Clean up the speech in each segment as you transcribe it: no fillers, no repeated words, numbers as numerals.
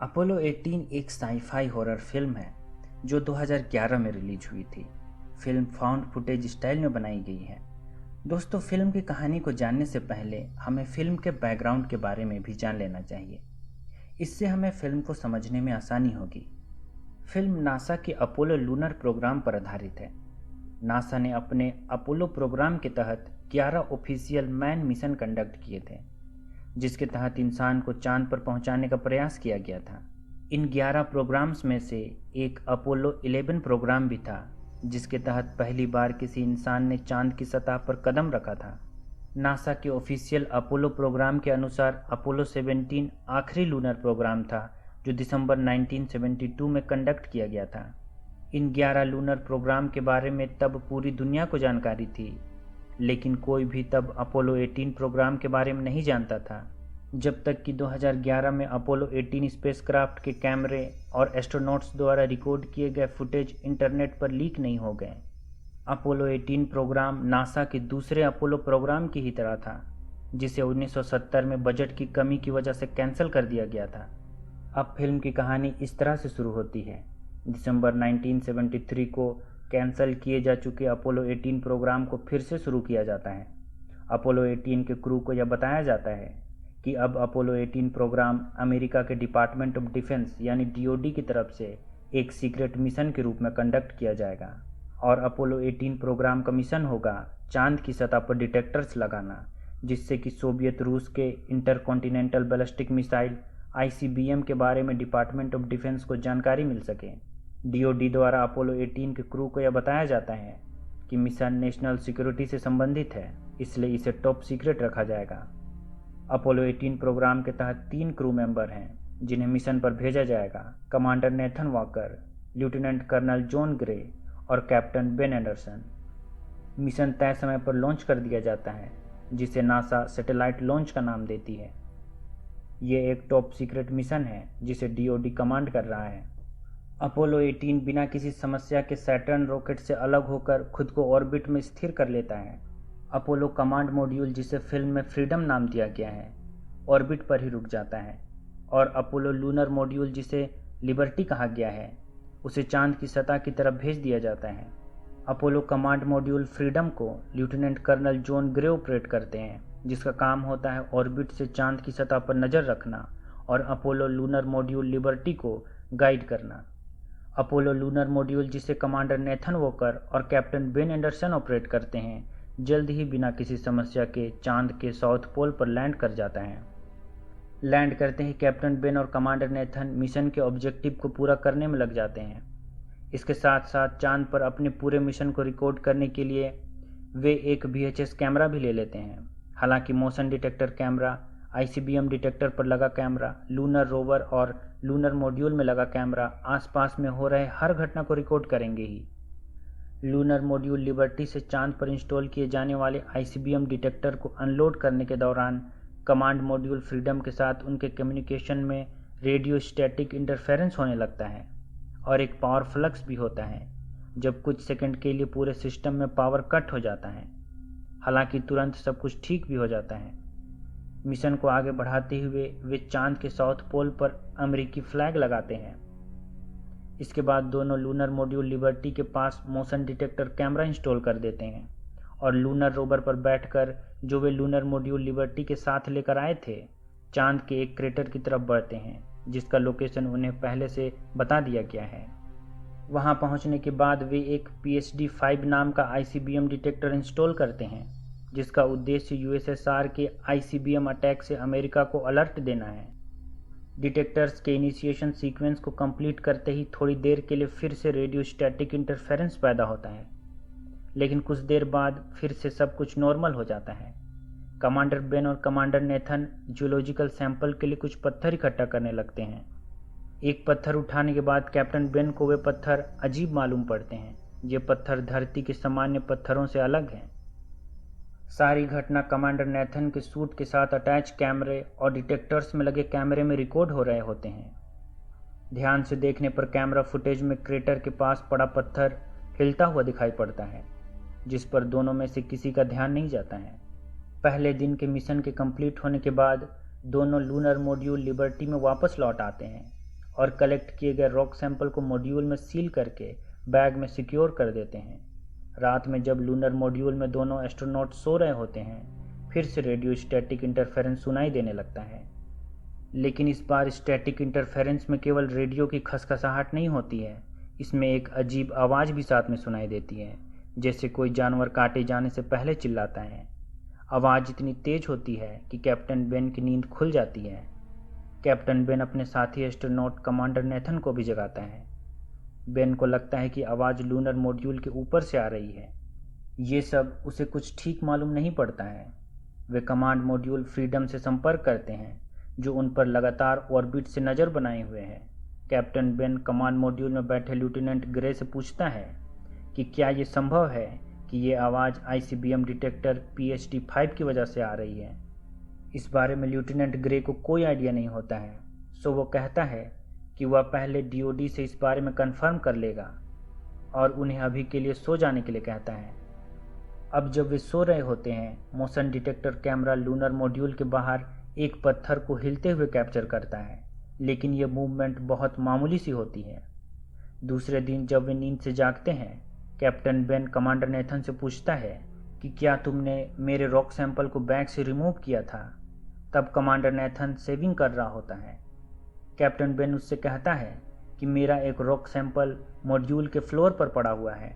Apollo 18 एक sci-fi horror film है जो 2011 में रिलीज हुई थी। फिल्म फाउंड फुटेज स्टाइल में बनाई गई है। दोस्तों, फिल्म की कहानी को जानने से पहले हमें फिल्म के बैकग्राउंड के बारे में भी जान लेना चाहिए। इससे हमें फिल्म को समझने में आसानी होगी। फिल्म नासा के अपोलो लूनर प्रोग्राम पर आधारित है। नासा ने अपने अपोलो प्रोग्राम के तहत 11 ऑफिशियल मैन मिशन कंडक्ट किए थे, जिसके तहत इंसान को चांद पर पहुंचाने का प्रयास किया गया था। इन 11 प्रोग्राम्स में से एक अपोलो 11 प्रोग्राम भी था, जिसके तहत पहली बार किसी इंसान ने चांद की सतह पर कदम रखा था। नासा के ऑफिशियल अपोलो प्रोग्राम के अनुसार अपोलो 17 आखिरी लूनर प्रोग्राम था जो दिसंबर 1972 में कंडक्ट किया गया था। इन 11 लूनर प्रोग्राम के बारे में तब पूरी दुनिया को जानकारी थी, लेकिन कोई भी तब अपोलो 18 प्रोग्राम के बारे में नहीं जानता था, जब तक कि 2011 में अपोलो 18 स्पेसक्राफ्ट के कैमरे और एस्ट्रोनॉट्स द्वारा रिकॉर्ड किए गए फुटेज इंटरनेट पर लीक नहीं हो गए। अपोलो 18 प्रोग्राम नासा के दूसरे अपोलो प्रोग्राम की ही तरह था, जिसे 1970 में बजट की कमी की वजह से कैंसिल कर दिया गया था। अब फिल्म की कहानी इस तरह से शुरू होती है। दिसंबर 1973 को कैंसिल किए जा चुके अपोलो 18 प्रोग्राम को फिर से शुरू किया जाता है। अपोलो 18 के क्रू को यह बताया जाता है कि अब अपोलो 18 प्रोग्राम अमेरिका के डिपार्टमेंट ऑफ डिफेंस यानी डीओडी की तरफ से एक सीक्रेट मिशन के रूप में कंडक्ट किया जाएगा, और अपोलो 18 प्रोग्राम का मिशन होगा चांद की सतह पर डिटेक्टर्स लगाना, जिससे कि सोवियत रूस के इंटरकॉन्टिनेंटल बैलिस्टिक मिसाइल आईसीबीएम के बारे में डिपार्टमेंट ऑफ डिफेंस को जानकारी मिल सके। डीओडी द्वारा अपोलो 18 के क्रू को यह बताया जाता है कि मिशन नेशनल सिक्योरिटी से संबंधित है, इसलिए इसे टॉप सीक्रेट रखा जाएगा। अपोलो 18 प्रोग्राम के तहत 3 क्रू मेंबर हैं जिन्हें मिशन पर भेजा जाएगा: commander Nathan Walker, lieutenant colonel John Grey और कैप्टन बेन एंडरसन। मिशन तय समय पर लॉन्च कर दिया जाता है, जिसे नासा सैटेलाइट लॉन्च का नाम देती है। ये एक टॉप सीक्रेट मिशन है जिसे डीओडी कमांड कर रहा है। अपोलो 18 बिना किसी समस्या के सैटर्न रॉकेट से अलग होकर खुद को ऑर्बिट में स्थिर कर लेता है। अपोलो कमांड मॉड्यूल, जिसे फिल्म में फ्रीडम नाम दिया गया है, ऑर्बिट पर ही रुक जाता है, और अपोलो लूनर मॉड्यूल, जिसे लिबर्टी कहा गया है, उसे चांद की सतह की तरफ भेज दिया जाता है। अपोलो कमांड मॉड्यूल फ्रीडम को lieutenant colonel John Grey operate करते हैं, जिसका काम होता है ऑर्बिट से चांद की सतह पर नज़र रखना, और अपोलो लूनर मॉड्यूल लिबर्टी को गाइड करना। अपोलो लूनर मॉड्यूल, जिसे कमांडर नेथन वॉकर और कैप्टन बेन एंडरसन ऑपरेट करते हैं, जल्द ही बिना किसी समस्या के चांद के साउथ पोल पर लैंड कर जाता है। लैंड करते ही कैप्टन बेन और कमांडर नेथन मिशन के ऑब्जेक्टिव को पूरा करने में लग जाते हैं। इसके साथ साथ चांद पर अपने पूरे मिशन को रिकॉर्ड करने के लिए वे एक VHS कैमरा भी ले लेते हैं। हालांकि motion detector camera, ICBM detector पर लगा कैमरा, लूनर रोवर और लूनर मॉड्यूल में लगा कैमरा आसपास में हो रहे हर घटना को रिकॉर्ड करेंगे ही। लूनर मॉड्यूल लिबर्टी से चांद पर इंस्टॉल किए जाने वाले आईसीबीएम डिटेक्टर को अनलोड करने के दौरान कमांड मॉड्यूल फ्रीडम के साथ उनके कम्युनिकेशन में रेडियो स्टैटिक इंटरफेरेंस होने लगता है, और एक पावर फ्लक्स भी होता है, जब कुछ सेकंड के लिए पूरे सिस्टम में पावर कट हो जाता है। हालांकि तुरंत सब कुछ ठीक भी हो जाता है। मिशन को आगे बढ़ाते हुए वे चांद के साउथ पोल पर अमेरिकी फ्लैग लगाते हैं। इसके बाद दोनों लूनर मॉड्यूल लिबर्टी के पास मोशन डिटेक्टर कैमरा इंस्टॉल कर देते हैं, और लूनर रोवर पर बैठकर, जो वे लूनर मॉड्यूल लिबर्टी के साथ लेकर आए थे, चांद के एक क्रेटर की तरफ बढ़ते हैं, जिसका लोकेशन उन्हें पहले से बता दिया गया है। वहां पहुंचने के बाद वे एक PSD-5 नाम का आईसीबीएम डिटेक्टर इंस्टॉल करते हैं, जिसका उद्देश्य यूएसएसआर के आईसीबीएम अटैक से अमेरिका को अलर्ट देना है। डिटेक्टर्स के इनिशिएशन सीक्वेंस को कंप्लीट करते ही थोड़ी देर के लिए फिर से रेडियो स्टैटिक इंटरफेरेंस पैदा होता है, लेकिन कुछ देर बाद फिर से सब कुछ नॉर्मल हो जाता है। कमांडर बेन और कमांडर नेथन जियोलॉजिकल सैंपल के लिए कुछ पत्थर इकट्ठा करने लगते हैं। एक पत्थर उठाने के बाद कैप्टन बेन को वे पत्थर अजीब मालूम पड़ते हैं। ये पत्थर धरती के सामान्य पत्थरों से अलग हैं। सारी घटना कमांडर नेथन के सूट के साथ अटैच कैमरे और डिटेक्टर्स में लगे कैमरे में रिकॉर्ड हो रहे होते हैं। ध्यान से देखने पर कैमरा फुटेज में क्रेटर के पास पड़ा पत्थर हिलता हुआ दिखाई पड़ता है, जिस पर दोनों में से किसी का ध्यान नहीं जाता है। पहले दिन के मिशन के कंप्लीट होने के बाद दोनों लूनर मॉड्यूल लिबर्टी में वापस लौट आते हैं, और कलेक्ट किए गए रॉक सैंपल को मॉड्यूल में सील करके बैग में सिक्योर कर देते हैं। रात में जब लूनर मॉड्यूल में दोनों एस्ट्रोनॉट सो रहे होते हैं, फिर से रेडियो स्टैटिक इंटरफेरेंस सुनाई देने लगता है। लेकिन इस बार स्टैटिक इंटरफेरेंस में केवल रेडियो की खसखसाहट नहीं होती है, इसमें एक अजीब आवाज़ भी साथ में सुनाई देती है, जैसे कोई जानवर काटे जाने से पहले चिल्लाता है। आवाज़ इतनी तेज होती है कि कैप्टन बेन की नींद खुल जाती है। कैप्टन बेन अपने साथी एस्ट्रोनॉट कमांडर नेथन को भी जगाता है। बेन को लगता है कि आवाज़ लूनर मॉड्यूल के ऊपर से आ रही है। ये सब उसे कुछ ठीक मालूम नहीं पड़ता है। वे कमांड मॉड्यूल फ्रीडम से संपर्क करते हैं, जो उन पर लगातार ऑर्बिट से नज़र बनाए हुए है। कैप्टन बेन कमांड मॉड्यूल में बैठे लेफ्टिनेंट ग्रे से पूछता है कि क्या ये संभव है कि ये आवाज़ ICBM डिटेक्टर PHD-5 की वजह से आ रही है। इस बारे में लेफ्टिनेंट ग्रे को कोई आइडिया नहीं होता है, सो वो कहता है कि वह पहले DOD से इस बारे में कंफर्म कर लेगा और उन्हें अभी के लिए सो जाने के लिए कहता है। अब जब वे सो रहे होते हैं, motion detector camera lunar module के बाहर एक पत्थर को हिलते हुए कैप्चर करता है, लेकिन यह मूवमेंट बहुत मामूली सी होती है। दूसरे दिन जब वे नींद से जागते हैं, कैप्टन बेन कमांडर नेथन से पूछता है कि क्या तुमने मेरे रॉक सैंपल को बैग से रिमूव किया था। तब कमांडर नेथन सेविंग कर रहा होता है। कैप्टन बेन उससे कहता है कि मेरा एक रॉक सैंपल मॉड्यूल के फ्लोर पर पड़ा हुआ है,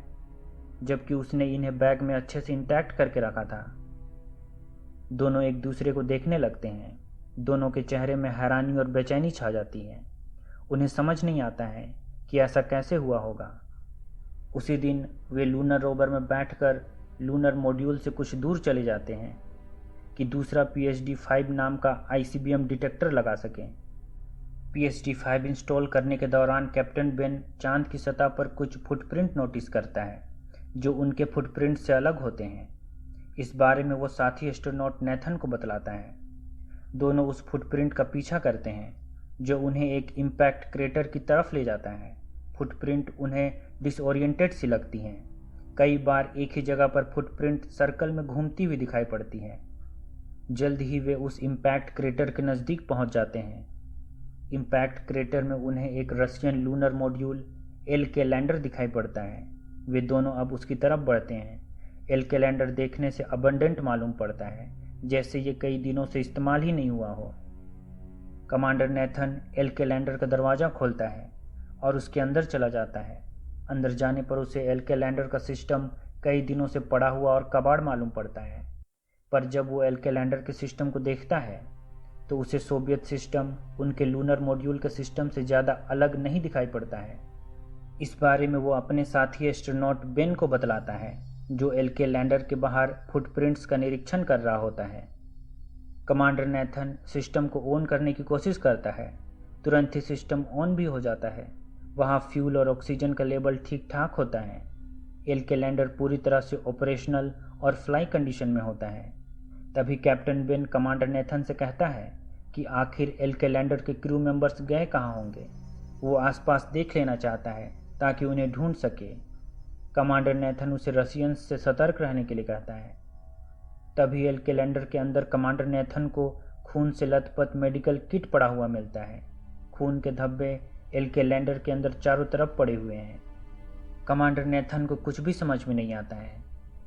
जबकि उसने इन्हें बैग में अच्छे से इंटैक्ट करके रखा था। दोनों एक दूसरे को देखने लगते हैं। दोनों के चेहरे में हैरानी और बेचैनी छा जाती है। उन्हें समझ नहीं आता है कि ऐसा कैसे हुआ होगा। उसी दिन वे लूनर रोवर में बैठकर लूनर मॉड्यूल से कुछ दूर चले जाते हैं कि दूसरा PHD-5 नाम का ICBM डिटेक्टर लगा सकें। PHD-5 इंस्टॉल करने के दौरान कैप्टन बेन चांद की सतह पर कुछ फुटप्रिंट नोटिस करता है, जो उनके फुटप्रिंट से अलग होते हैं। इस बारे में वो साथी एस्ट्रोनॉट नेथन को बतलाता है। दोनों उस फुटप्रिंट का पीछा करते हैं, जो उन्हें एक इम्पैक्ट क्रेटर की तरफ ले जाता है। फुटप्रिंट उन्हें डिसओरिएंटेड सी लगती हैं। कई बार एक ही जगह पर फुटप्रिंट सर्कल में घूमती हुई दिखाई पड़ती हैं। जल्द ही वे उस इम्पैक्ट क्रेटर के नज़दीक पहुंच जाते हैं। इम्पैक्ट क्रेटर में उन्हें एक Russian lunar module LK lander दिखाई पड़ता है। वे दोनों अब उसकी तरफ बढ़ते हैं। LK लैंडर देखने से अबंडेंट मालूम पड़ता है, जैसे ये कई दिनों से इस्तेमाल ही नहीं हुआ हो। कमांडर नेथन LK लैंडर का दरवाज़ा खोलता है और उसके अंदर चला जाता है। अंदर जाने पर उसे LK लैंडर का सिस्टम कई दिनों से पड़ा हुआ और कबाड़ मालूम पड़ता है। पर जब वो LK लैंडर के सिस्टम को देखता है तो उसे सोवियत सिस्टम उनके लूनर मॉड्यूल के सिस्टम से ज़्यादा अलग नहीं दिखाई पड़ता है। इस बारे में वो अपने साथी एस्ट्रोनॉट बेन को बतलाता है, जो LK लैंडर के बाहर फुटप्रिंट्स का निरीक्षण कर रहा होता है। कमांडर नेथन सिस्टम को ऑन करने की कोशिश करता है। तुरंत ही सिस्टम ऑन भी हो जाता है। वहाँ फ्यूल और ऑक्सीजन का लेवल ठीक ठाक होता है। LK लैंडर पूरी तरह से ऑपरेशनल और फ्लाई कंडीशन में होता है। तभी कैप्टन बेन कमांडर नेथन से कहता है कि आखिर LK लैंडर के क्रू मेंबर्स गए कहाँ होंगे। वो आसपास देख लेना चाहता है ताकि उन्हें ढूंढ सके। कमांडर नेथन उसे रशियंस से सतर्क रहने के लिए कहता है। तभी LK लैंडर के अंदर कमांडर नेथन को खून से लथपथ मेडिकल किट पड़ा हुआ मिलता है। खून के धब्बे LK लैंडर के अंदर चारों तरफ पड़े हुए हैं। कमांडर नेथन को कुछ भी समझ में नहीं आता है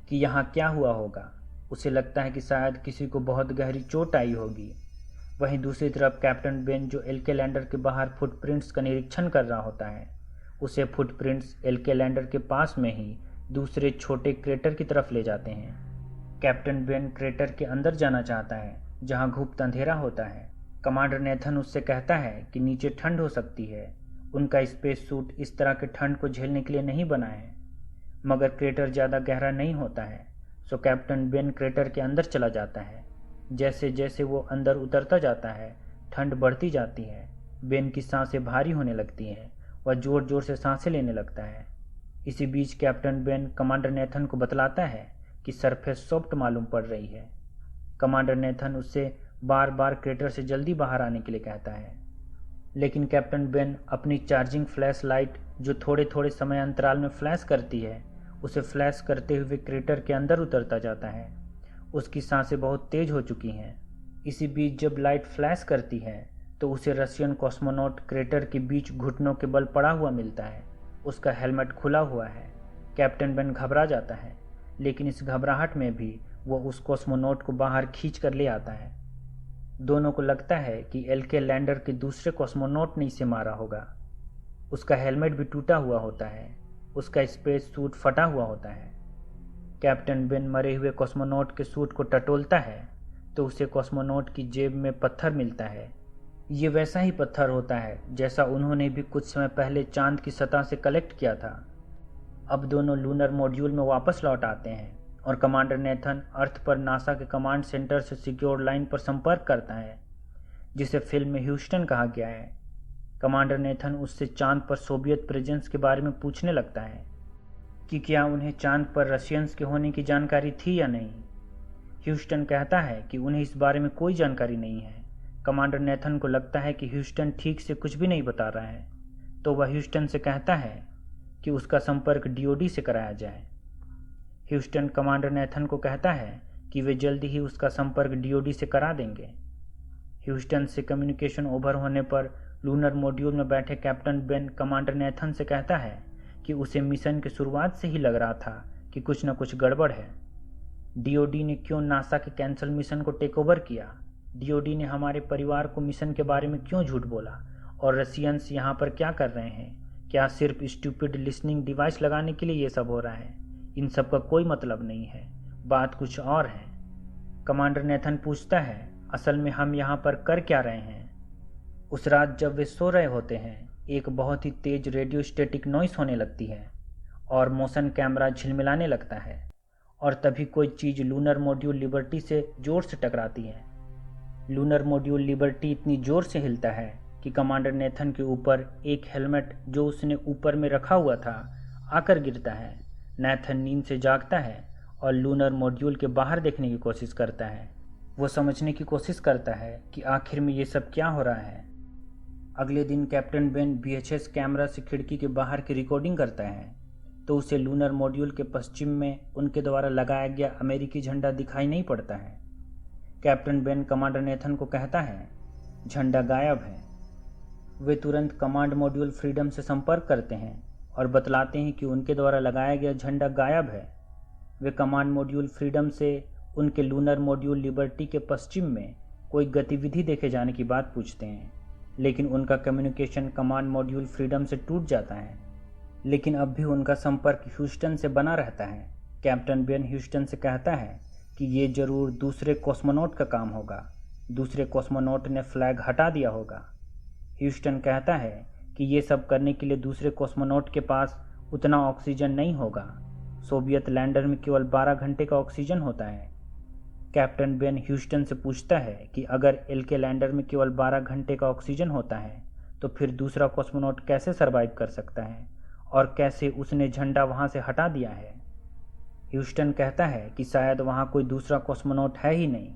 कि यहाँ क्या हुआ होगा। उसे लगता है कि शायद किसी को बहुत गहरी चोट आई होगी। वहीं दूसरी तरफ कैप्टन बेन, जो LK लैंडर के बाहर फुटप्रिंट्स का निरीक्षण कर रहा होता है, उसे फुटप्रिंट्स LK लैंडर के पास में ही दूसरे छोटे क्रेटर की तरफ ले जाते हैं। कैप्टन बेन क्रेटर के अंदर जाना चाहता है, जहाँ गुप्त अंधेरा होता है। कमांडर नेथन उससे कहता है कि नीचे ठंड हो सकती है। उनका स्पेस सूट इस तरह के ठंड को झेलने के लिए नहीं बना है। मगर क्रेटर ज़्यादा गहरा नहीं होता है, सो कैप्टन बेन क्रेटर के अंदर चला जाता है। जैसे जैसे वो अंदर उतरता जाता है, ठंड बढ़ती जाती है। बेन की सांसें भारी होने लगती हैं। वह ज़ोर ज़ोर से सांसें लेने लगता है। इसी बीच कैप्टन बेन कमांडर नेथन को बतलाता है कि सरफेस सॉफ्ट मालूम पड़ रही है। कमांडर नेथन उससे बार बार क्रेटर से जल्दी बाहर आने के लिए कहता है, लेकिन कैप्टन बेन अपनी चार्जिंग फ्लैश लाइट, जो थोड़े थोड़े समय अंतराल में फ्लैश करती है, उसे फ्लैश करते हुए क्रेटर के अंदर उतरता जाता है। उसकी सांसें बहुत तेज हो चुकी हैं। इसी बीच जब लाइट फ्लैश करती है तो उसे रशियन कॉस्मोनॉट क्रेटर के बीच घुटनों के बल पड़ा हुआ मिलता है। उसका हेलमेट खुला हुआ है। कैप्टन बेन घबरा जाता है, लेकिन इस घबराहट में भी वो उस कॉस्मोनॉट को बाहर खींच कर ले आता है। दोनों को लगता है कि एलके लैंडर के दूसरे कॉस्मोनॉट ने इसे मारा होगा। उसका हेलमेट भी टूटा हुआ होता है। उसका स्पेस सूट फटा हुआ होता है। कैप्टन बेन मरे हुए कॉस्मोनॉट के सूट को टटोलता है तो उसे कॉस्मोनॉट की जेब में पत्थर मिलता है। ये वैसा ही पत्थर होता है जैसा उन्होंने भी कुछ समय पहले चांद की सतह से कलेक्ट किया था। अब दोनों लूनर मॉड्यूल में वापस लौट आते हैं और कमांडर नेथन अर्थ पर नासा के कमांड सेंटर से सिक्योर लाइन पर संपर्क करता है, जिसे फिल्म में ह्यूस्टन कहा गया है। कमांडर नेथन उससे चांद पर सोवियत प्रेजेंस के बारे में पूछने लगता है कि क्या उन्हें चांद पर रशियंस के होने की जानकारी थी या नहीं। ह्यूस्टन कहता है कि उन्हें इस बारे में कोई जानकारी नहीं है। कमांडर नेथन को लगता है कि ह्यूस्टन ठीक से कुछ भी नहीं बता रहा है, तो वह ह्यूस्टन से कहता है कि उसका संपर्क डीओडी से कराया जाए। ह्यूस्टन कमांडर नेथन को कहता है कि वे जल्दी ही उसका संपर्क डीओडी से करा देंगे। ह्यूस्टन से कम्युनिकेशन ओवर होने पर लूनर मॉड्यूल में बैठे कैप्टन बेन कमांडर नेथन से कहता है कि उसे मिशन की शुरुआत से ही लग रहा था कि कुछ न कुछ गड़बड़ है। डीओडी ने क्यों नासा के कैंसल मिशन को टेक ओवर किया? डीओडी ने हमारे परिवार को मिशन के बारे में क्यों झूठ बोला? और रशियंस यहाँ पर क्या कर रहे हैं? क्या सिर्फ स्टूपिड लिसनिंग डिवाइस लगाने के लिए ये सब हो रहा है? इन सब का कोई मतलब नहीं है, बात कुछ और है। कमांडर नेथन पूछता है, असल में हम यहाँ पर कर क्या रहे हैं? उस रात जब वे सो रहे होते हैं, एक बहुत ही तेज रेडियो स्टैटिक नॉइस होने लगती है और मोशन कैमरा झिलमिलाने लगता है, और तभी कोई चीज़ लूनर मॉड्यूल लिबर्टी से जोर से टकराती है। लूनर मॉड्यूल लिबर्टी इतनी जोर से हिलता है कि कमांडर नेथन के ऊपर एक हेलमेट जो उसने ऊपर में रखा हुआ था आकर गिरता है। नेथन नींद से जागता है और लूनर मॉड्यूल के बाहर देखने की कोशिश करता है। वो समझने की कोशिश करता है कि आखिर में ये सब क्या हो रहा है। अगले दिन कैप्टन बेन VHS कैमरा से खिड़की के बाहर की रिकॉर्डिंग करता है तो उसे लूनर मॉड्यूल के पश्चिम में उनके द्वारा लगाया गया अमेरिकी झंडा दिखाई नहीं पड़ता है। कैप्टन बेन कमांडर नेथन को कहता है, झंडा गायब है। वे तुरंत कमांड मॉड्यूल फ्रीडम से संपर्क करते हैं और बतलाते हैं कि उनके द्वारा लगाया गया झंडा गायब है। वे कमांड मॉड्यूल फ्रीडम से उनके लूनर मॉड्यूल लिबर्टी के पश्चिम में कोई गतिविधि देखे जाने की बात पूछते हैं, लेकिन उनका कम्युनिकेशन कमांड मॉड्यूल फ्रीडम से टूट जाता है। लेकिन अब भी उनका संपर्क ह्यूस्टन से बना रहता है। कैप्टन बेन ह्यूस्टन से कहता है कि ये जरूर दूसरे कॉस्मोनॉट का काम होगा। दूसरे कॉस्मोनॉट ने फ्लैग हटा दिया होगा। ह्यूस्टन कहता है कि ये सब करने के लिए दूसरे कॉस्मोनॉट के पास उतना ऑक्सीजन नहीं होगा। सोवियत लैंडर में केवल 12 घंटे का ऑक्सीजन होता है। कैप्टन बेन ह्यूस्टन से पूछता है कि अगर एलके लैंडर में केवल 12 घंटे का ऑक्सीजन होता है तो फिर दूसरा कॉस्मोनॉट कैसे सरवाइव कर सकता है और कैसे उसने झंडा वहाँ से हटा दिया है। ह्यूस्टन कहता है कि शायद वहाँ कोई दूसरा कॉस्मोनॉट है ही नहीं।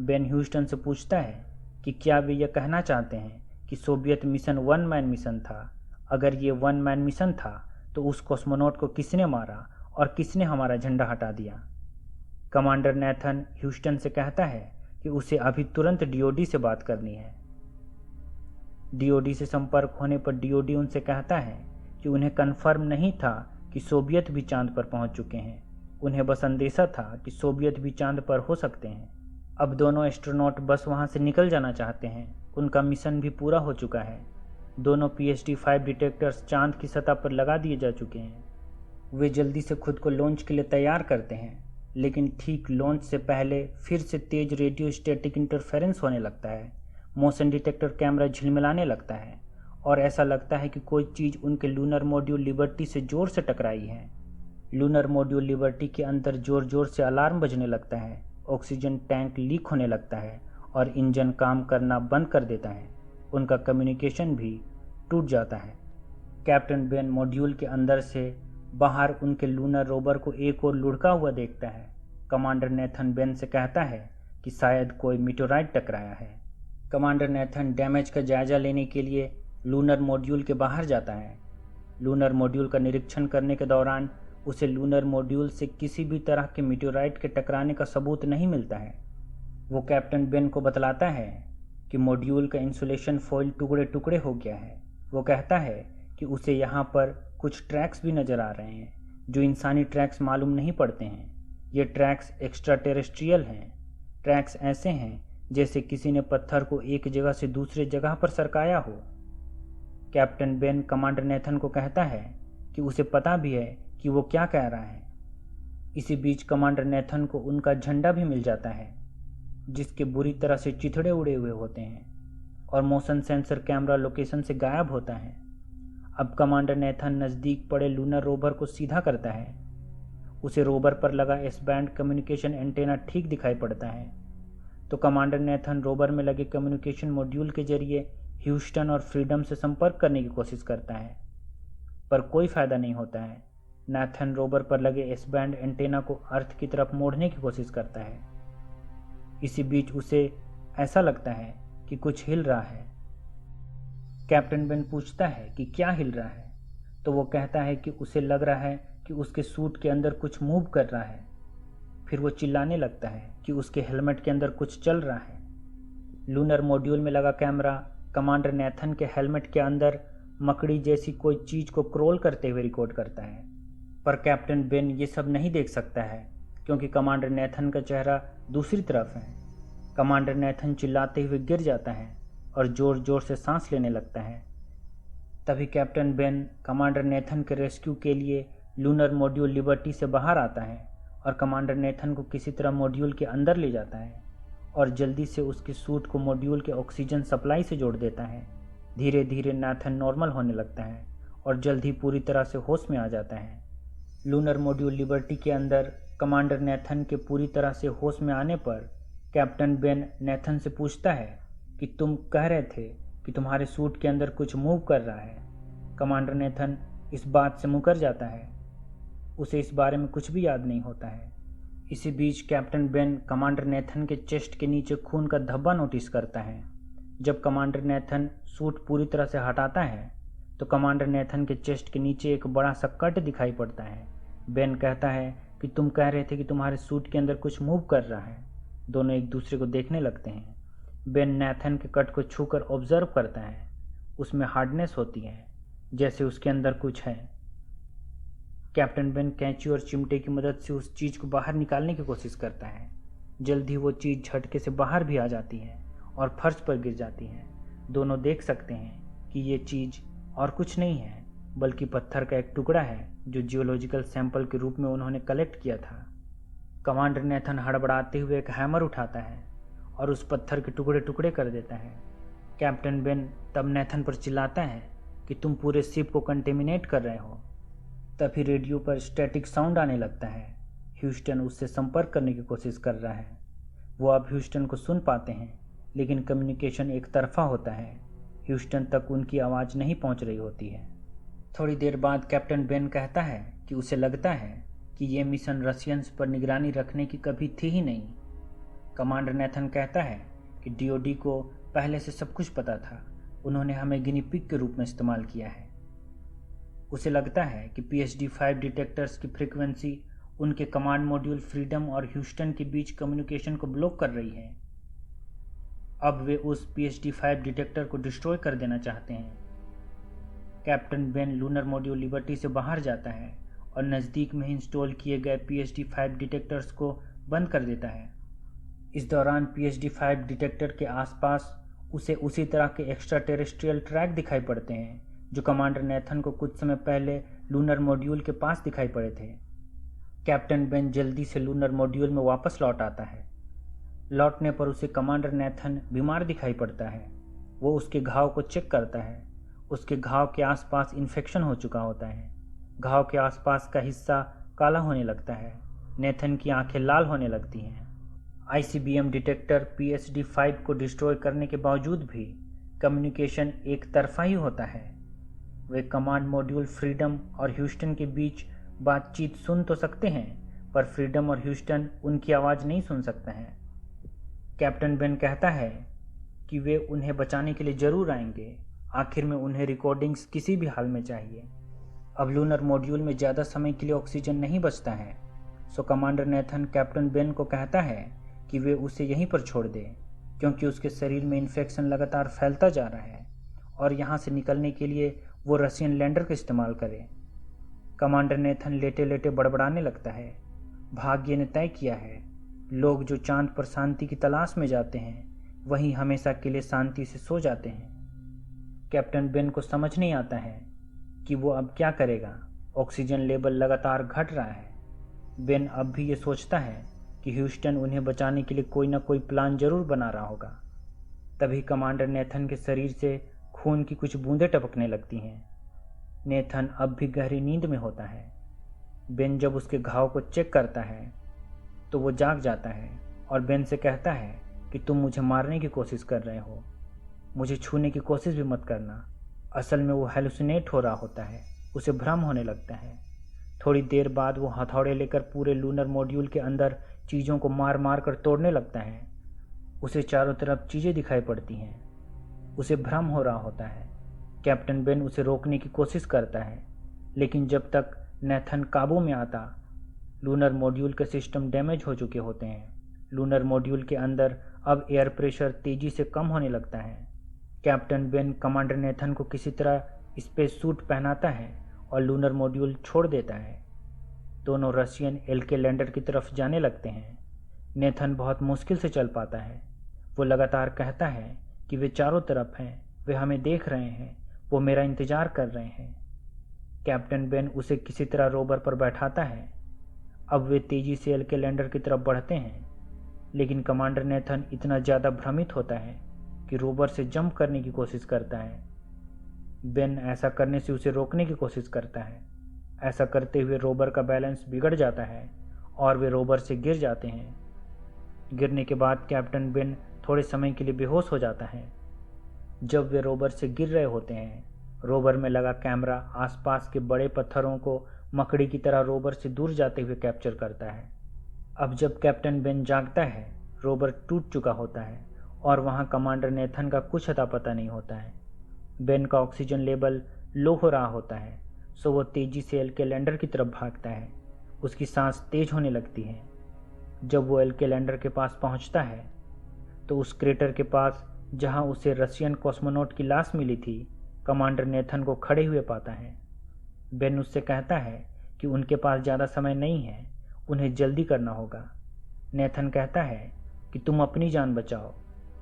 बेन ह्यूस्टन से पूछता है कि क्या वे यह कहना चाहते हैं कि Soviet mission one man mission था? अगर ये वन मैन मिशन था तो उस कॉस्मोनॉट को किसने मारा और किसने हमारा झंडा हटा दिया? कमांडर नेथन ह्यूस्टन से कहता है कि उसे अभी तुरंत डीओडी से बात करनी है। डीओडी से संपर्क होने पर डीओडी उनसे कहता है कि उन्हें कन्फर्म नहीं था कि सोवियत भी चांद पर पहुंच चुके हैं। उन्हें बस अंदेशा था कि सोवियत भी चांद पर हो सकते हैं। अब दोनों एस्ट्रोनॉट बस वहां से निकल जाना चाहते हैं। उनका मिशन भी पूरा हो चुका है। दोनों PSD-5 डिटेक्टर्स चांद की सतह पर लगा दिए जा चुके हैं। वे जल्दी से खुद को लॉन्च के लिए तैयार करते हैं, लेकिन ठीक लॉन्च से पहले फिर से तेज रेडियो स्टैटिक इंटरफेरेंस होने लगता है। मोशन डिटेक्टर कैमरा झिलमिलाने लगता है और ऐसा लगता है कि कोई चीज़ उनके लूनर मॉड्यूल लिबर्टी से जोर से टकराई है। लूनर मॉड्यूल लिबर्टी के अंदर जोर जोर से अलार्म बजने लगता है। ऑक्सीजन टैंक लीक होने लगता है और इंजन काम करना बंद कर देता है। उनका कम्युनिकेशन भी टूट जाता है। कैप्टन बेन मॉड्यूल के अंदर से बाहर उनके लूनर रोवर को एक और लुढ़का हुआ देखता है। कमांडर नेथन बेन से कहता है कि शायद कोई मीटेओराइट टकराया है। कमांडर नेथन डैमेज का जायजा लेने के लिए लूनर मॉड्यूल के बाहर जाता है। लूनर मॉड्यूल का निरीक्षण करने के दौरान उसे लूनर मॉड्यूल से किसी भी तरह के मीटेओराइट के टकराने का सबूत नहीं मिलता है। वो कैप्टन बेन को बतलाता है कि कि मॉड्यूल का इंसुलेशन फॉइल टुकड़े टुकड़े हो गया है। वो कहता है कि उसे यहाँ पर कुछ ट्रैक्स भी नज़र आ रहे हैं जो इंसानी ट्रैक्स मालूम नहीं पड़ते हैं। ये ट्रैक्स एक्स्ट्रा टेरेस्ट्रियल हैं। ट्रैक्स ऐसे हैं जैसे किसी ने पत्थर को एक जगह से दूसरे जगह पर सरकाया हो। कैप्टन बेन कमांडर नेथन को कहता है कि उसे पता भी है कि वो क्या कह रहा है। इसी बीच कमांडर नेथन को उनका झंडा भी मिल जाता है जिसके बुरी तरह से चिथड़े उड़े हुए होते हैं और मोशन सेंसर कैमरा लोकेशन से गायब होता है। अब कमांडर नेथन नज़दीक पड़े लूनर रोवर को सीधा करता है। उसे रोवर पर लगा एस बैंड कम्युनिकेशन एंटेना ठीक दिखाई पड़ता है, तो कमांडर नेथन रोवर में लगे कम्युनिकेशन मॉड्यूल के जरिए ह्यूस्टन और फ्रीडम से संपर्क करने की कोशिश करता है, पर कोई फायदा नहीं होता है। नेथन रोवर पर लगे एस बैंड एंटेना को अर्थ की तरफ मोड़ने की कोशिश करता है। इसी बीच उसे ऐसा लगता है कि कुछ हिल रहा है। कैप्टन बेन पूछता है कि क्या हिल रहा है, तो वो कहता है कि उसे लग रहा है कि उसके सूट के अंदर कुछ मूव कर रहा है। फिर वो चिल्लाने लगता है कि उसके हेलमेट के अंदर कुछ चल रहा है। लूनर मॉड्यूल में लगा कैमरा कमांडर नेथन के हेलमेट के अंदर मकड़ी जैसी कोई चीज़ को क्रोल करते हुए रिकॉर्ड करता है, पर कैप्टन बेन ये सब नहीं देख सकता है क्योंकि कमांडर नेथन का चेहरा दूसरी तरफ है। कमांडर नेथन चिल्लाते हुए गिर जाता है और ज़ोर ज़ोर से सांस लेने लगता है। तभी कैप्टन बेन कमांडर नेथन के रेस्क्यू के लिए लूनर मॉड्यूल लिबर्टी से बाहर आता है और कमांडर नेथन को किसी तरह मॉड्यूल के अंदर ले जाता है और जल्दी से उसके सूट को मॉड्यूल के ऑक्सीजन सप्लाई से जोड़ देता है। धीरे धीरे नेथन नॉर्मल होने लगता है और जल्द ही पूरी तरह से होश में आ जाता है। लूनर मॉड्यूल लिबर्टी के अंदर कमांडर नेथन के पूरी तरह से होश में आने पर कैप्टन बेन नेथन से पूछता है कि तुम कह रहे थे कि तुम्हारे सूट के अंदर कुछ मूव कर रहा है। कमांडर नेथन इस बात से मुकर जाता है, उसे इस बारे में कुछ भी याद नहीं होता है। इसी बीच कैप्टन बेन कमांडर नेथन के चेस्ट के नीचे खून का धब्बा नोटिस करता है। जब कमांडर नेथन सूट पूरी तरह से हटाता है तो कमांडर नेथन के चेस्ट के नीचे एक बड़ा सा कट दिखाई पड़ता है। बेन कहता है कि तुम कह रहे थे कि तुम्हारे सूट के अंदर कुछ मूव कर रहा है। दोनों एक दूसरे को देखने लगते हैं। बेन नेथन के कट को छूकर ऑब्जर्व करता है। उसमें हार्डनेस होती है, जैसे उसके अंदर कुछ है। कैप्टन बेन कैंची और चिमटे की मदद से उस चीज़ को बाहर निकालने की कोशिश करता है। जल्द ही वो चीज़ झटके से बाहर भी आ जाती है और फर्श पर गिर जाती है। दोनों देख सकते हैं कि ये चीज़ और कुछ नहीं है बल्कि पत्थर का एक टुकड़ा है जो जियोलॉजिकल सैंपल के रूप में उन्होंने कलेक्ट किया था। कमांडर नेथन हड़बड़ाते हुए एक हैमर उठाता है और उस पत्थर के टुकड़े टुकड़े कर देता है। कैप्टन बेन तब नेथन पर चिल्लाता है कि तुम पूरे शिप को कंटेमिनेट कर रहे हो। तभी रेडियो पर स्टैटिक साउंड आने लगता है। ह्यूस्टन उससे संपर्क करने की कोशिश कर रहा है। वो अब ह्यूस्टन को सुन पाते हैं, लेकिन कम्युनिकेशन एक तरफा होता है। ह्यूस्टन तक उनकी आवाज़ नहीं पहुंच रही होती है। थोड़ी देर बाद कैप्टन बेन कहता है कि उसे लगता है कि ये मिशन रशियंस पर निगरानी रखने की कभी थी ही नहीं। कमांडर नेथन कहता है कि डीओडी को पहले से सब कुछ पता था, उन्होंने हमें गिनी पिग के रूप में इस्तेमाल किया है। उसे लगता है कि PSD-5 डिटेक्टर्स की फ्रीक्वेंसी उनके कमांड मॉड्यूल फ्रीडम और ह्यूस्टन के बीच कम्युनिकेशन को ब्लॉक कर रही है। अब वे उस PSD-5 डिटेक्टर को डिस्ट्रॉय कर देना चाहते हैं। Captain Ben lunar module liberty से बाहर जाता है और नज़दीक में इंस्टॉल किए गए PSD-5 डिटेक्टर्स को बंद कर देता है। इस दौरान PSD-5 डिटेक्टर के आसपास उसे उसी तरह के एक्स्ट्रा टेरेस्ट्रियल ट्रैक दिखाई पड़ते हैं जो कमांडर नेथन को कुछ समय पहले लूनर मॉड्यूल के पास दिखाई पड़े थे। कैप्टन बेन जल्दी से लूनर मॉड्यूल में वापस लौट आता है। लौटने पर उसे कमांडर नेथन बीमार दिखाई पड़ता है। वो उसके घाव को चेक करता है। उसके घाव के आसपास इन्फेक्शन हो चुका होता है। घाव के आसपास का हिस्सा काला होने लगता है। नेथन की आंखें लाल होने लगती हैं। ICBM डिटेक्टर PSD-5 को डिस्ट्रॉय करने के बावजूद भी कम्युनिकेशन एक तरफा ही होता है। वे कमांड मॉड्यूल फ्रीडम और ह्यूस्टन के बीच बातचीत सुन तो सकते हैं, पर फ्रीडम और ह्यूस्टन उनकी आवाज़ नहीं सुन सकते हैं। कैप्टन बेन कहता है कि वे उन्हें बचाने के लिए ज़रूर आएंगे। आखिर में उन्हें रिकॉर्डिंग्स किसी भी हाल में चाहिए। अब लूनर मॉड्यूल में ज़्यादा समय के लिए ऑक्सीजन नहीं बचता है, सो कमांडर नेथन कैप्टन बेन को कहता है कि वे उसे यहीं पर छोड़ दें। क्योंकि उसके शरीर में इन्फेक्शन लगातार फैलता जा रहा है और यहाँ से निकलने के लिए वो रशियन लैंडर का इस्तेमाल करे। कमांडर नेथन लेटे लेटे बड़बड़ाने लगता है। भाग्य ने तय किया है, लोग जो चांद पर शांति की तलाश में जाते हैं वहीं हमेशा के लिए शांति से सो जाते हैं। कैप्टन बेन को समझ नहीं आता है कि वो अब क्या करेगा। ऑक्सीजन लेवल लगातार घट रहा है। बेन अब भी ये सोचता है कि ह्यूस्टन उन्हें बचाने के लिए कोई ना कोई प्लान जरूर बना रहा होगा। तभी कमांडर नेथन के शरीर से खून की कुछ बूंदें टपकने लगती हैं। नेथन अब भी गहरी नींद में होता है। बेन जब उसके घाव को चेक करता है तो वो जाग जाता है और बेन से कहता है कि तुम मुझे मारने की कोशिश कर रहे हो, मुझे छूने की कोशिश भी मत करना। असल में वो हेलुसिनेट हो रहा होता है, उसे भ्रम होने लगता है। थोड़ी देर बाद वो हथौड़े लेकर पूरे लूनर मॉड्यूल के अंदर चीज़ों को मार मार कर तोड़ने लगता है। उसे चारों तरफ चीज़ें दिखाई पड़ती हैं। उसे भ्रम हो रहा होता है। कैप्टन बेन उसे रोकने की कोशिश करता है, लेकिन जब तक नेथन काबू में आता, लूनर मॉड्यूल के सिस्टम डैमेज हो चुके होते हैं। लूनर मॉड्यूल के अंदर अब एयर प्रेशर तेजी से कम होने लगता है। कैप्टन बेन कमांडर नेथन को किसी तरह स्पेस सूट पहनाता है और लूनर मॉड्यूल छोड़ देता है। दोनों रशियन एलके लैंडर की तरफ जाने लगते हैं। नेथन बहुत मुश्किल से चल पाता है। वो लगातार कहता है कि वे चारों तरफ हैं, वे हमें देख रहे हैं, वो मेरा इंतजार कर रहे हैं। कैप्टन बेन उसे किसी तरह रोवर पर बैठाता है। अब वे तेजी से एलके लैंडर की तरफ बढ़ते हैं, लेकिन कमांडर नेथन इतना ज़्यादा भ्रमित होता है कि रोवर से जंप करने की कोशिश करता है। बेन ऐसा करने से उसे रोकने की कोशिश करता है। ऐसा करते हुए रोवर का बैलेंस बिगड़ जाता है और वे रोवर से गिर जाते हैं। गिरने के बाद कैप्टन बेन थोड़े समय के लिए बेहोश हो जाता है। जब वे रोवर से गिर रहे होते हैं, रोवर में लगा कैमरा आसपास के बड़े पत्थरों को मकड़ी की तरह रोवर से दूर जाते हुए कैप्चर करता है। अब जब कैप्टन बेन जागता है, रोवर टूट चुका होता है और वहां कमांडर नेथन का कुछ अता पता नहीं होता है। बेन का ऑक्सीजन लेवल लो हो रहा होता है, सो वो तेजी से एलके लैंडर की तरफ भागता है। उसकी सांस तेज होने लगती है। जब वो एलके लैंडर के पास पहुंचता है तो उस क्रेटर के पास जहां उसे रशियन कॉस्मोनॉट की लाश मिली थी, कमांडर नेथन को खड़े हुए पाता है। बेन उससे कहता है कि उनके पास ज़्यादा समय नहीं है, उन्हें जल्दी करना होगा। नेथन कहता है कि तुम अपनी जान बचाओ,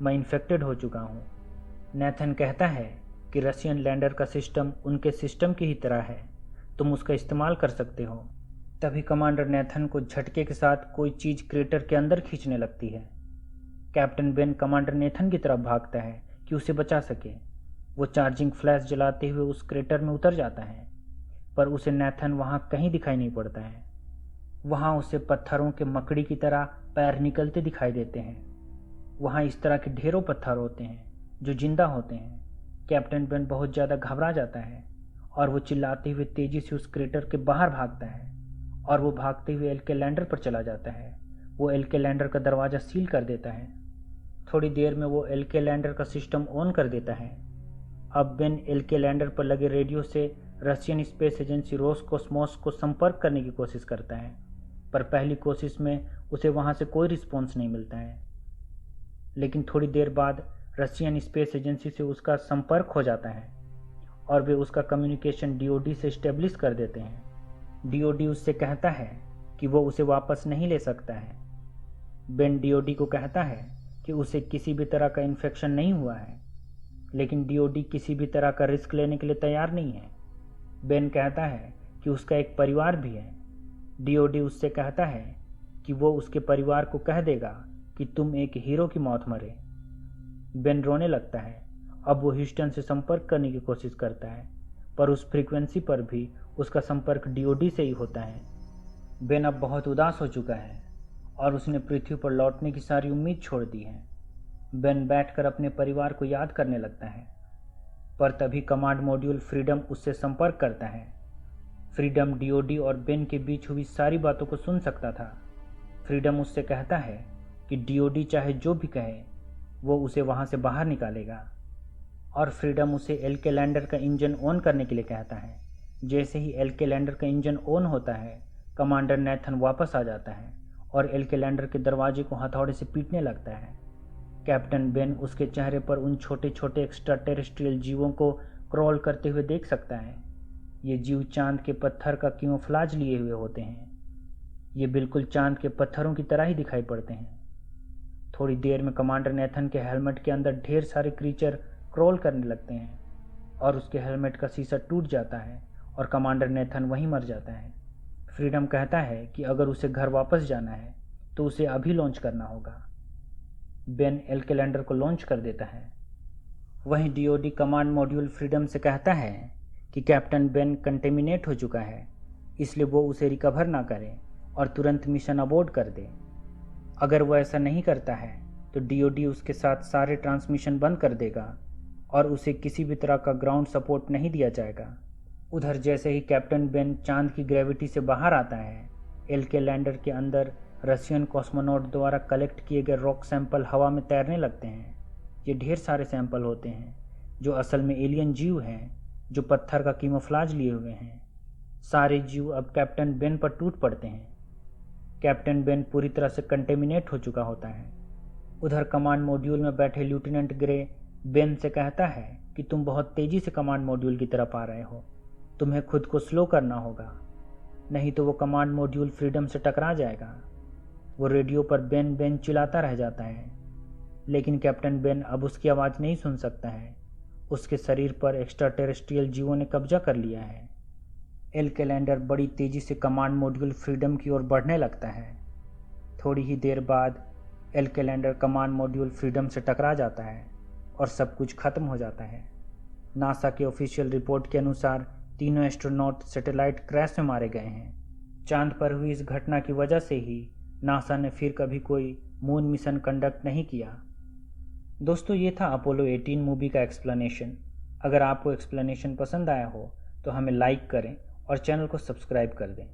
मैं इन्फेक्टेड हो चुका हूँ। नेथन कहता है कि रशियन लैंडर का सिस्टम उनके सिस्टम की ही तरह है, तुम उसका इस्तेमाल कर सकते हो। तभी कमांडर नेथन को झटके के साथ कोई चीज़ क्रेटर के अंदर खींचने लगती है। कैप्टन बेन कमांडर नेथन की तरफ भागता है कि उसे बचा सके। वो चार्जिंग फ्लैश जलाते हुए उस क्रेटर में उतर जाता है, पर उसे नेथन वहाँ कहीं दिखाई नहीं पड़ता है। वहाँ उसे पत्थरों के मकड़ी की तरह पैर निकलते दिखाई देते हैं। वहाँ इस तरह के ढेरों पत्थर होते हैं जो जिंदा होते हैं। कैप्टन बेन बहुत ज़्यादा घबरा जाता है और वो चिल्लाते हुए तेज़ी से उस क्रेटर के बाहर भागता है और वो भागते हुए एलके लैंडर पर चला जाता है। वो एलके लैंडर का दरवाज़ा सील कर देता है। थोड़ी देर में वो एलके लैंडर का सिस्टम ऑन कर देता है। अब बेन एलके लैंडर पर लगे रेडियो से रशियन स्पेस एजेंसी रोसकोसमोस को संपर्क करने की कोशिश करता है, पर पहली कोशिश में उसे वहाँ से कोई रिस्पॉन्स नहीं मिलता है। लेकिन थोड़ी देर बाद रशियन स्पेस एजेंसी से उसका संपर्क हो जाता है और वे उसका कम्युनिकेशन डीओडी से इस्टेब्लिश कर देते हैं। डीओडी उससे कहता है कि वो उसे वापस नहीं ले सकता है। बेन डीओडी को कहता है कि उसे किसी भी तरह का इन्फेक्शन नहीं हुआ है, लेकिन डीओडी किसी भी तरह का रिस्क लेने के लिए तैयार नहीं है। बेन कहता है कि उसका एक परिवार भी है। डीओडी उससे कहता है कि वो उसके परिवार को कह देगा कि तुम एक हीरो की मौत मरे। बेन रोने लगता है। अब वो ह्यूस्टन से संपर्क करने की कोशिश करता है, पर उस फ्रीक्वेंसी पर भी उसका संपर्क डीओडी से ही होता है। बेन अब बहुत उदास हो चुका है और उसने पृथ्वी पर लौटने की सारी उम्मीद छोड़ दी है। बेन बैठकर अपने परिवार को याद करने लगता है, पर तभी कमांड मॉड्यूल फ्रीडम उससे संपर्क करता है। फ्रीडम डीओडी और बेन के बीच हुई सारी बातों को सुन सकता था। फ्रीडम उससे कहता है कि डीओडी चाहे जो भी कहे वो उसे वहाँ से बाहर निकालेगा, और फ्रीडम उसे एलके लैंडर का इंजन ऑन करने के लिए कहता है। जैसे ही एलके लैंडर का इंजन ऑन होता है, कमांडर नेथन वापस आ जाता है और एलके लैंडर के दरवाजे को हथौड़े से पीटने लगता है। कैप्टन बेन उसके चेहरे पर उन छोटे छोटे एक्स्ट्रा टेरेस्ट्रियल जीवों को क्रॉल करते हुए देख सकता है। ये जीव चांद के पत्थर का क्यूमोफ्लाज लिए हुए होते हैं। ये बिल्कुल चांद के पत्थरों की तरह ही दिखाई पड़ते हैं। थोड़ी देर में कमांडर नेथन के हेलमेट के अंदर ढेर सारे क्रीचर क्रॉल करने लगते हैं और उसके हेलमेट का शीशा टूट जाता है और कमांडर नेथन वहीं मर जाता है। फ्रीडम कहता है कि अगर उसे घर वापस जाना है तो उसे अभी लॉन्च करना होगा। बेन एल कैलेंडर को लॉन्च कर देता है। वहीं डीओडी कमांड मॉड्यूल फ्रीडम से कहता है कि कैप्टन बेन कंटेमिनेट हो चुका है, इसलिए वो उसे रिकवर ना करे और तुरंत मिशन अबॉर्ट कर दे। अगर वो ऐसा नहीं करता है तो डीओडी उसके साथ सारे ट्रांसमिशन बंद कर देगा और उसे किसी भी तरह का ग्राउंड सपोर्ट नहीं दिया जाएगा। उधर जैसे ही कैप्टन बेन चांद की ग्रेविटी से बाहर आता है, एल के लैंडर के अंदर रशियन कॉस्मोनॉट द्वारा कलेक्ट किए गए रॉक सैंपल हवा में तैरने लगते हैं। ये ढेर सारे सैंपल होते हैं जो असल में एलियन जीव हैं जो पत्थर का कीमोफ्लाज लिए हुए हैं। सारे जीव अब कैप्टन बेन पर टूट पड़ते हैं। कैप्टन बेन पूरी तरह से कंटेमिनेट हो चुका होता है। उधर कमांड मॉड्यूल में बैठे लेफ्टिनेंट ग्रे बेन से कहता है कि तुम बहुत तेजी से कमांड मॉड्यूल की तरफ आ रहे हो, तुम्हें खुद को स्लो करना होगा, नहीं तो वो कमांड मॉड्यूल फ्रीडम से टकरा जाएगा। वो रेडियो पर बेन बेन चिल्लाता रह जाता है, लेकिन कैप्टन बेन अब उसकी आवाज़ नहीं सुन सकता है। उसके शरीर पर एक्स्ट्रा टेरेस्ट्रियल जीवों ने कब्जा कर लिया है। एल कैलेंडर बड़ी तेज़ी से कमांड मॉड्यूल फ्रीडम की ओर बढ़ने लगता है। थोड़ी ही देर बाद L calendar command module freedom से टकरा जाता है और सब कुछ खत्म हो जाता है। नासा के ऑफिशियल रिपोर्ट के अनुसार तीनों एस्ट्रोनॉट सैटेलाइट क्रैश में मारे गए हैं। चांद पर हुई इस घटना की वजह से ही नासा ने फिर कभी कोई मून मिशन कंडक्ट नहीं किया। दोस्तों, ये था अपोलो 18 मूवी का एक्सप्लेनेशन। अगर आपको एक्सप्लेनेशन पसंद आया हो तो हमें लाइक करें और चैनल को सब्सक्राइब कर दें।